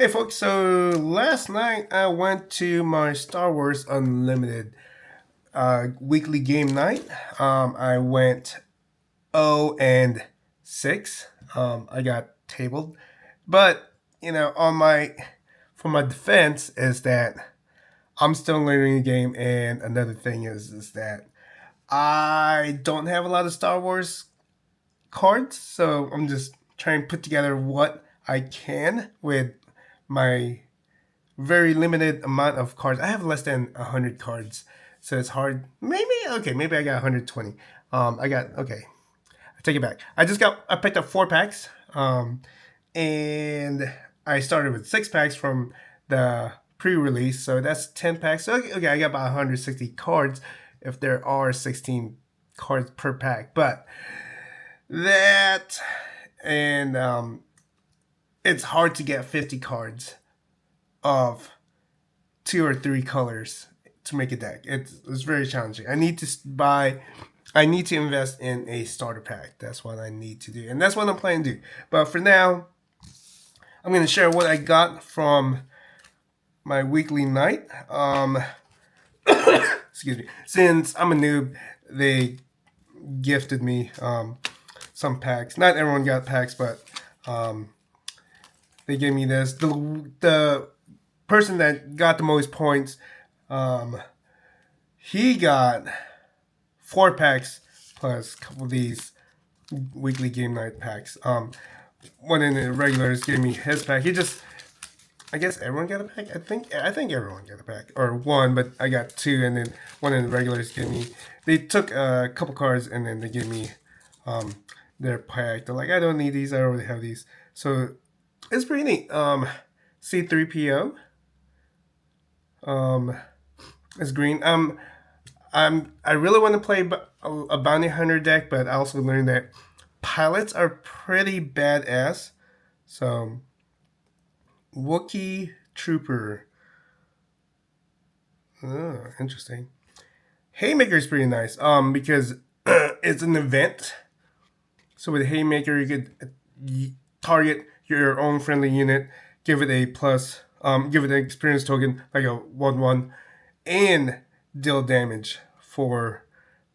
Hey folks, so last night I went to my Star Wars Unlimited weekly game night. I went 0-6. I got tabled, but on my for my defense is that I'm still learning the game, and another thing is that I don't have a lot of Star Wars cards, so I'm just trying to put together what I can with my very limited amount of cards. I have less than 100 cards, so it's hard. Maybe I got 120. I got okay. I take it back. I picked up 4 packs, and I started with 6 packs from the pre-release, so that's 10 packs. So okay, I got about 160 cards if there are 16 cards per pack, but that and it's hard to get 50 cards of 2 or 3 colors to make a deck. It's very challenging. I need to invest in a starter pack. That's what I need to do, and that's what I'm planning to do. But for now, I'm going to share what I got from my weekly night. Excuse me. Since I'm a noob, they gifted me some packs. Not everyone got packs, but they gave me this. The person that got the most points, he got 4 packs plus a couple of these weekly game night packs. One in the regulars gave me his pack. I guess everyone got a pack. I think everyone got a pack or one, but I got 2, and then one in the regulars gave me. They took a couple cards and then they gave me their pack. They're like, I don't need these. I already have these. So it's pretty neat. C3PO. It's green. I really want to play a bounty hunter deck, but I also learned that pilots are pretty badass. So Wookiee Trooper. Oh, interesting. Haymaker is pretty nice. Because it's an event. So with Haymaker, you could target your own friendly unit, give it a plus, give it an experience token like a 1/1, and deal damage for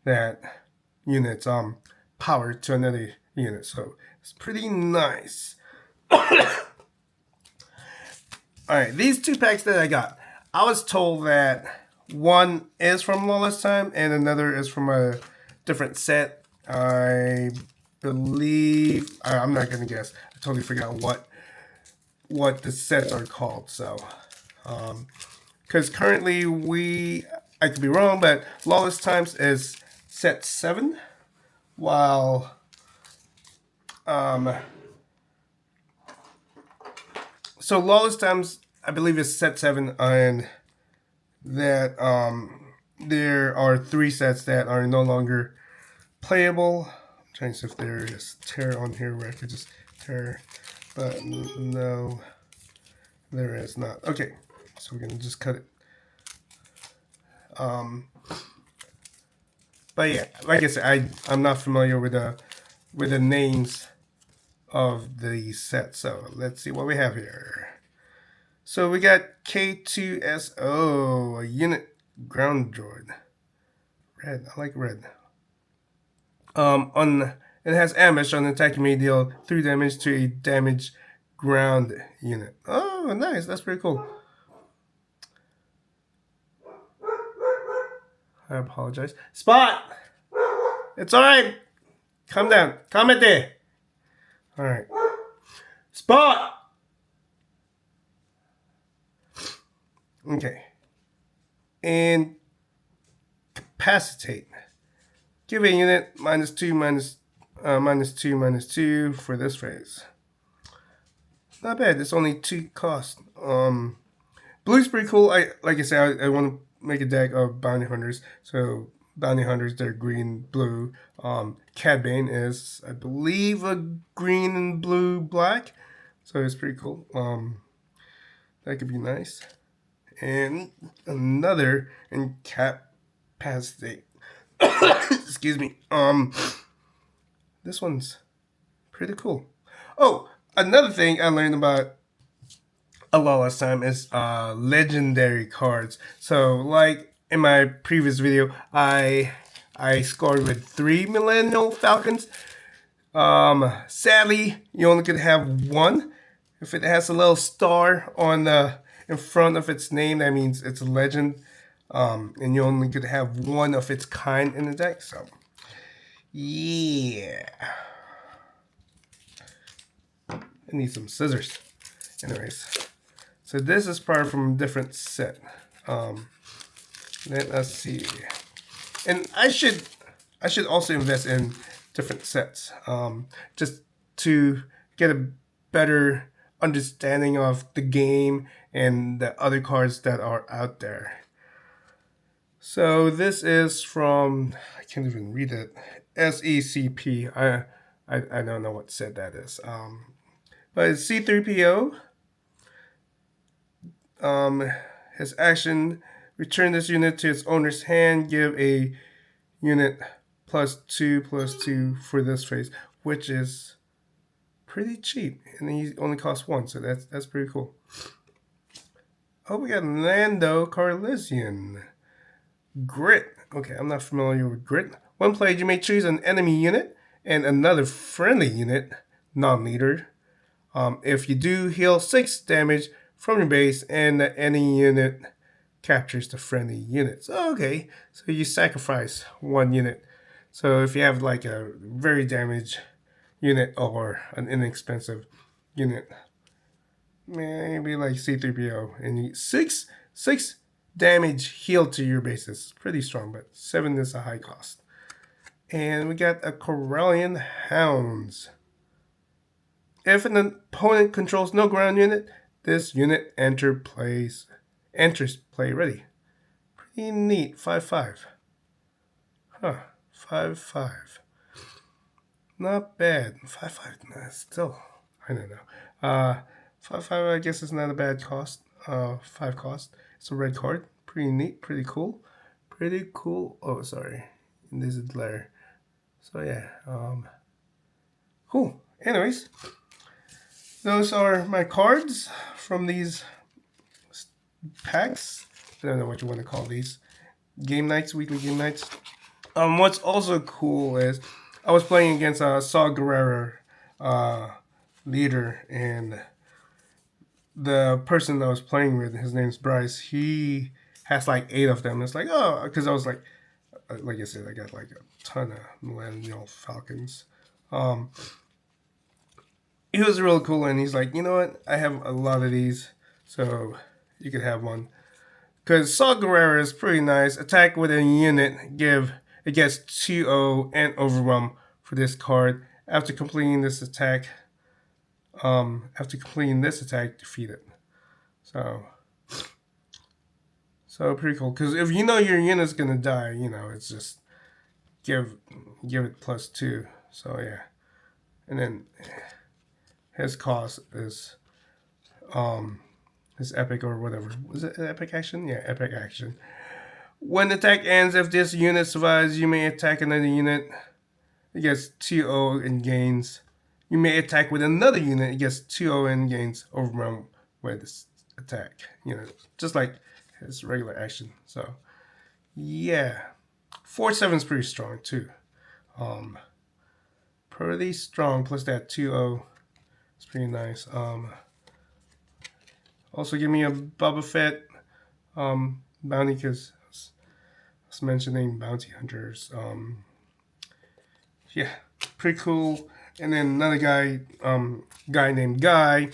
that unit's power to another unit. So it's pretty nice. Alright, these 2 packs that I got, I was told that one is from Lawless Time and another is from a different set. I believe I'm not gonna guess. I totally forgot what the sets are called. So, because currently I could be wrong, but Lawless Times is set 7, while so Lawless Times I believe is set 7, and that there are 3 sets that are no longer playable. I'm trying to see if there is tear on here where I could just tear, but no, there is not. Okay, so we're gonna just cut it. But yeah, like I said, I'm not familiar with the names of the set. So let's see what we have here. So we got K2SO, a unit ground droid. Red, I like red. It has ambush. On attack, you may deal 3 damage to a damaged ground unit. Oh, nice. That's pretty cool. I apologize. Spot! It's alright. Calm down. Calm it there. Alright. Spot! Okay. And capacitate. Give a unit -2, -2 for this phase. Not bad. It's only 2 cost. Blue's pretty cool. Like I said, I want to make a deck of bounty hunters. So bounty hunters, they're green, blue. Cad Bane is, I believe, a green and blue black. So it's pretty cool. That could be nice. And another incapacitate. Excuse me. This one's pretty cool. Oh, another thing I learned about a lot last time is legendary cards. So like in my previous video, I scored with 3 Millennial Falcons. Sadly, you only could have one. If it has a little star on the in front of its name, that means it's a legend. And you only could have one of its kind in the deck. So yeah, I need some scissors. Anyways, so this is part from a different set. Let us see, and I should also invest in different sets, just to get a better understanding of the game and the other cards that are out there. So this is from, I can't even read it, SECP. I don't know what set that is. But it's C3PO. His action: return this unit to its owner's hand. Give a unit +2/+2 for this phase, which is pretty cheap, and he only costs 1, so that's pretty cool. Oh, we got Lando Calrissian. Grit. Okay, I'm not familiar with Grit. One play, you may choose an enemy unit and another friendly unit, non-leader. If you do, heal 6 damage from your base, and any unit captures the friendly units. Okay, so you sacrifice 1 unit. So if you have like a very damaged unit or an inexpensive unit, maybe like C3PO, and you 6 damage healed to your base is pretty strong, but 7 is a high cost. And we got a Corellian Hounds. If an opponent controls no ground unit, this unit enters play ready. Pretty neat. 5/5. Huh. 5/5. Not bad. 5/5. Nah, still, I don't know. 5/5. I guess is not a bad cost. 5 cost. It's a red card. Pretty neat. Pretty cool. Pretty cool. Oh, sorry. This is glare. So yeah. Cool. Anyways, those are my cards from these packs. I don't know what you want to call these. Game nights, weekly game nights. What's also cool is I was playing against Saw Gerrera leader, and the person I was playing with, his name's Bryce. He has like 8 of them. It's like, oh, because I was like I said, I got like a ton of Millennial Falcons. He was really cool, and he's like, you know what? I have a lot of these, so you could have one. Because Saw Gerrera is pretty nice. Attack with a unit, it gets 2/0 and overwhelm for this card. After completing this attack, defeat it. So pretty cool. Because if you know your unit's gonna die, you know, it's just give it +2. So yeah, and then his cost is his epic or whatever. Was it epic action? Yeah, epic action. When the attack ends, if this unit survives, you may attack another unit. It gets 2/0 and gains. You may attack with another unit. It gets 2/0 and gains overwhelm with this attack. You know, just like his regular action. So yeah, 4/7 is pretty strong too. Pretty strong. Plus that 2/0. It's pretty nice. Also give me a Boba Fett bounty, because I was mentioning bounty hunters. Yeah, pretty cool. And then another guy named Guy.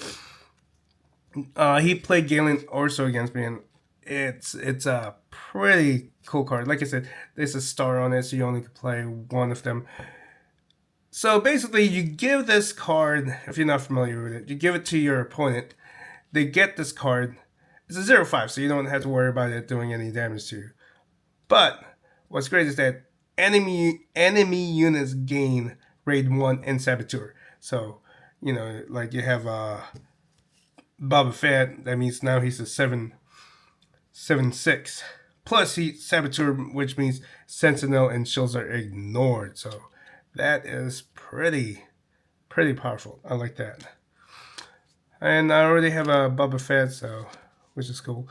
He played Galen Orso against me, and it's a pretty cool card. Like I said, there's a star on it, so you only can play one of them. So basically, you give this card, if you're not familiar with it, you give it to your opponent. They get this card. It's a 0/5, so you don't have to worry about it doing any damage to you. But what's great is that enemy units gain raid 1 and Saboteur. So, you know, like you have Boba Fett, that means now he's a 7/6. Plus he Saboteur, which means Sentinel and shields are ignored. So that is pretty powerful. I like that. And I already have a Boba Fett, so which is cool.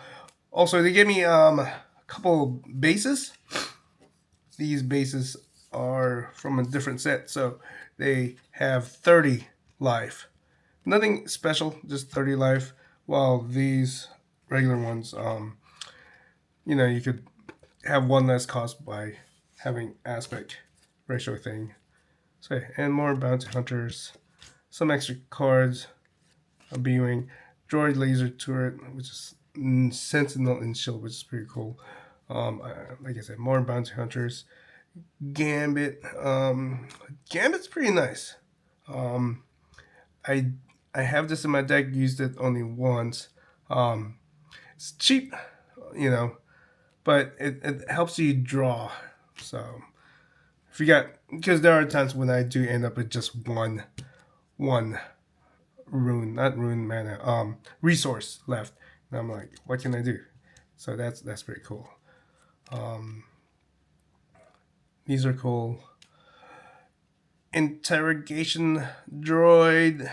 Also, they gave me a couple bases. These bases are from a different set, so they have 30 life. Nothing special, just 30 life. While these regular ones, you could have one less cost by having aspect ratio thing. So, and more bounty hunters, some extra cards, a B-wing, droid laser turret, which is sentinel and shield, which is pretty cool. Like I said, more bounty hunters. Gambit, Gambit's pretty nice. Um, I I have this in my deck. Used it only once. Um, it's cheap, you know, but it helps you draw. So if you got, because there are times when I do end up with just one rune, not rune mana, resource left, and I'm like, what can I do? So that's pretty cool. Um, these are cool. Interrogation droid.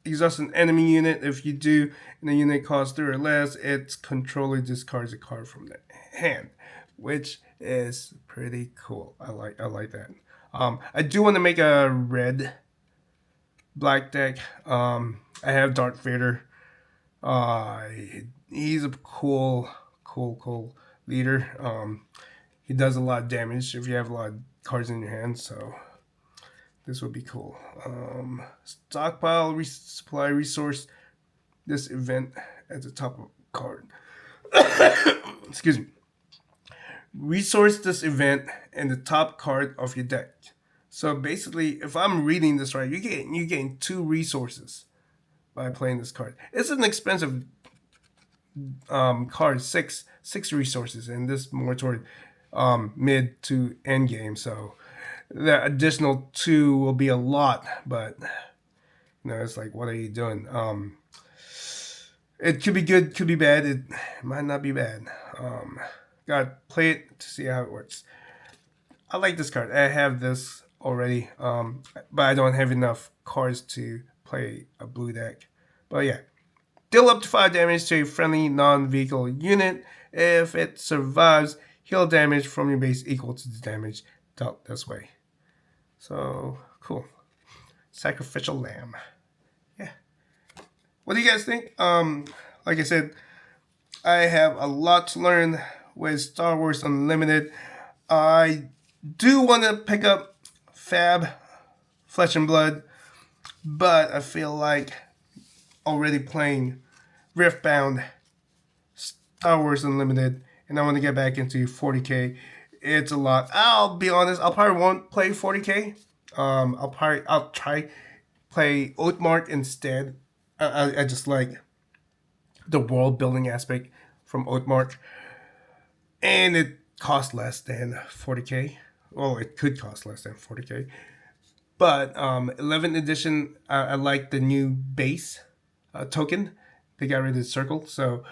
Exhaust an enemy unit. If you do, and the unit costs 3 or less, its controller discards a card from the hand, which is pretty cool. I like that. I do want to make a red black deck. I have Darth Vader. Uh, he's a cool leader. He does a lot of damage if you have a lot of cards in your hand. So this would be cool. Stockpile supply resource. This event at the top of the card. Excuse me. Resource this event in the top card of your deck. So basically, if I'm reading this right, you gain 2 resources by playing this card. It's an expensive card, six resources, and this more toward mid to end game. So the additional 2 will be a lot, but it's like, what are you doing? It could be good, could be bad. It might not be bad. Gotta play it to see how it works. I like this card. I have this already, but I don't have enough cards to play a blue deck. But yeah, deal up to 5 damage to a friendly non-vehicle unit. If it survives, heal damage from your base equal to the damage dealt this way. So cool. Sacrificial lamb. Yeah. What do you guys think? Like I said, I have a lot to learn with Star Wars Unlimited. I do want to pick up Fab, Flesh and Blood, but I feel like already playing Riftbound, Star Wars Unlimited, and I want to get back into 40k. It's a lot. I'll be honest. I'll probably won't play 40k. I'll try play Oathmark instead. I just like the world building aspect from Oathmark, and it costs less than 40k. Well, it could cost less than 40k. But 11th edition, I like the new base token. They got rid of the circle, so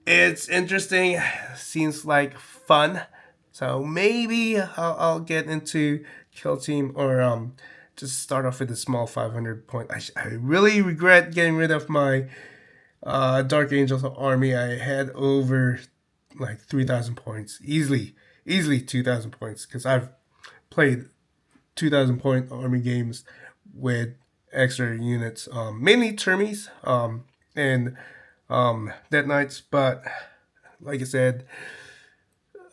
it's interesting. Seems like fun. So maybe I'll get into Kill Team, or just start off with a small 500 point. I really regret getting rid of my Dark Angels army. I had over like 3,000 points easily 2,000 points, because I've played 2,000 point army games with extra units, mainly Termies and Dead Knights. But like I said,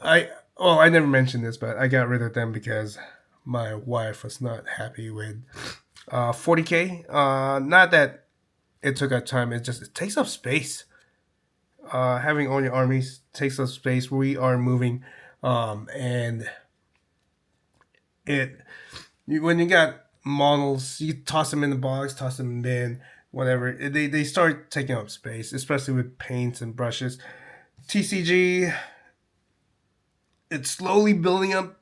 I never mentioned this, but I got rid of them because my wife was not happy with 40k. Not that it took up time; it takes up space. Having all your armies takes up space. We are moving, and when you got models, you toss them in the box, toss them in the bin, whatever. They start taking up space, especially with paints and brushes. TCG, it's slowly building up.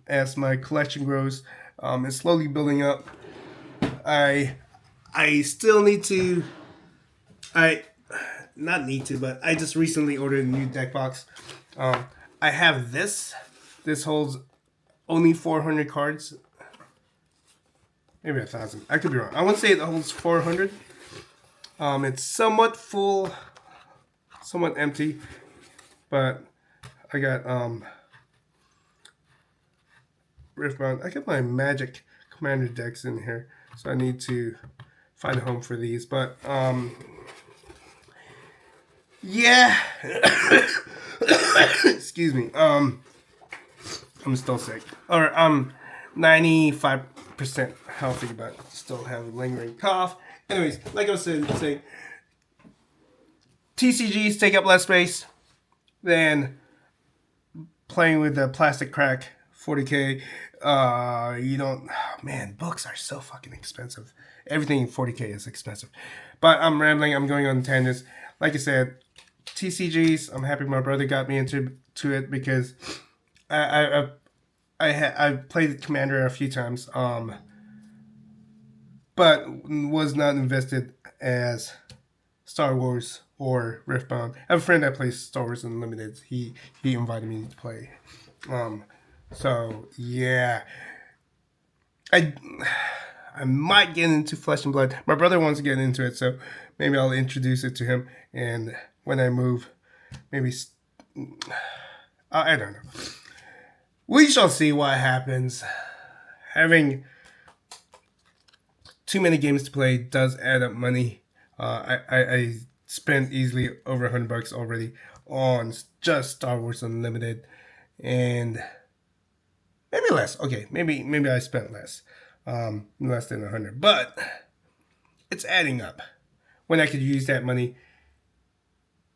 As my collection grows, it's slowly building up. I still need to. I not need to, but I just recently ordered a new deck box. I have this. This holds only 400 cards. maybe 1,000. I could be wrong. I want to say it holds 400. It's somewhat full, somewhat empty, but I got Riftbound. I got my Magic Commander decks in here, so I need to find a home for these. But yeah, excuse me. I'm still sick. Or I'm 95% healthy, but still have a lingering cough. Anyways, like I was saying, TCGs take up less space than playing with the plastic crack 40K. You don't, man, books are so fucking expensive. Everything in 40K is expensive. But I'm rambling. I'm going on tangents. Like I said, TCGs. I'm happy my brother got me into it because I played Commander a few times. But was not invested as Star Wars or Riftbound. I have a friend that plays Star Wars Unlimited. He invited me to play. So yeah, I might get into Flesh and Blood. My brother wants to get into it, so maybe I'll introduce it to him. And when I move, maybe I don't know. We shall see what happens. Having too many games to play does add up money. I spent easily over $100 already on just Star Wars Unlimited, and maybe less. Okay, maybe I spent less, less than 100, but it's adding up. When I could use that money,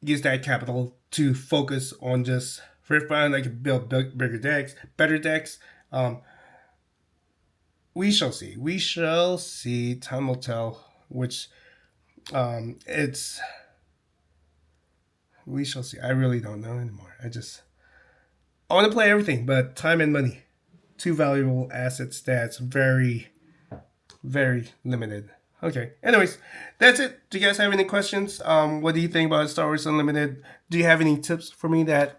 use that capital to focus on just Riftbound, I could build bigger decks, better decks. We shall see. We shall see. Time will tell. Which, we shall see. I really don't know anymore. I want to play everything, but time and money, two valuable assets that's very, very limited. Okay. Anyways, that's it. Do you guys have any questions? What do you think about Star Wars Unlimited? Do you have any tips for me that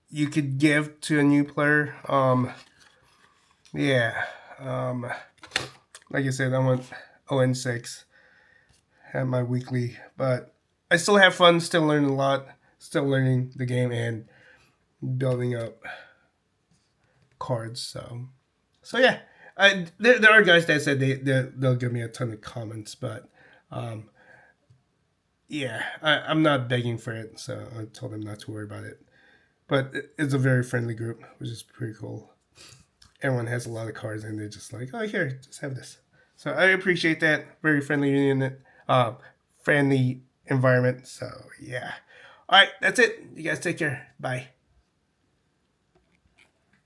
you could give to a new player? Yeah. Like I said, I'm on ON6, have my weekly, but I still have fun, still learning a lot, still learning the game and building up cards. So yeah, there are guys that said they'll give me a ton of comments, but yeah, I'm not begging for it, so I told them not to worry about it. But it's a very friendly group, which is pretty cool. Everyone has a lot of cards, and they're just like, oh, here, just have this. So I appreciate that. Very friendly unit, friendly environment. So yeah. All right, that's it. You guys take care. Bye.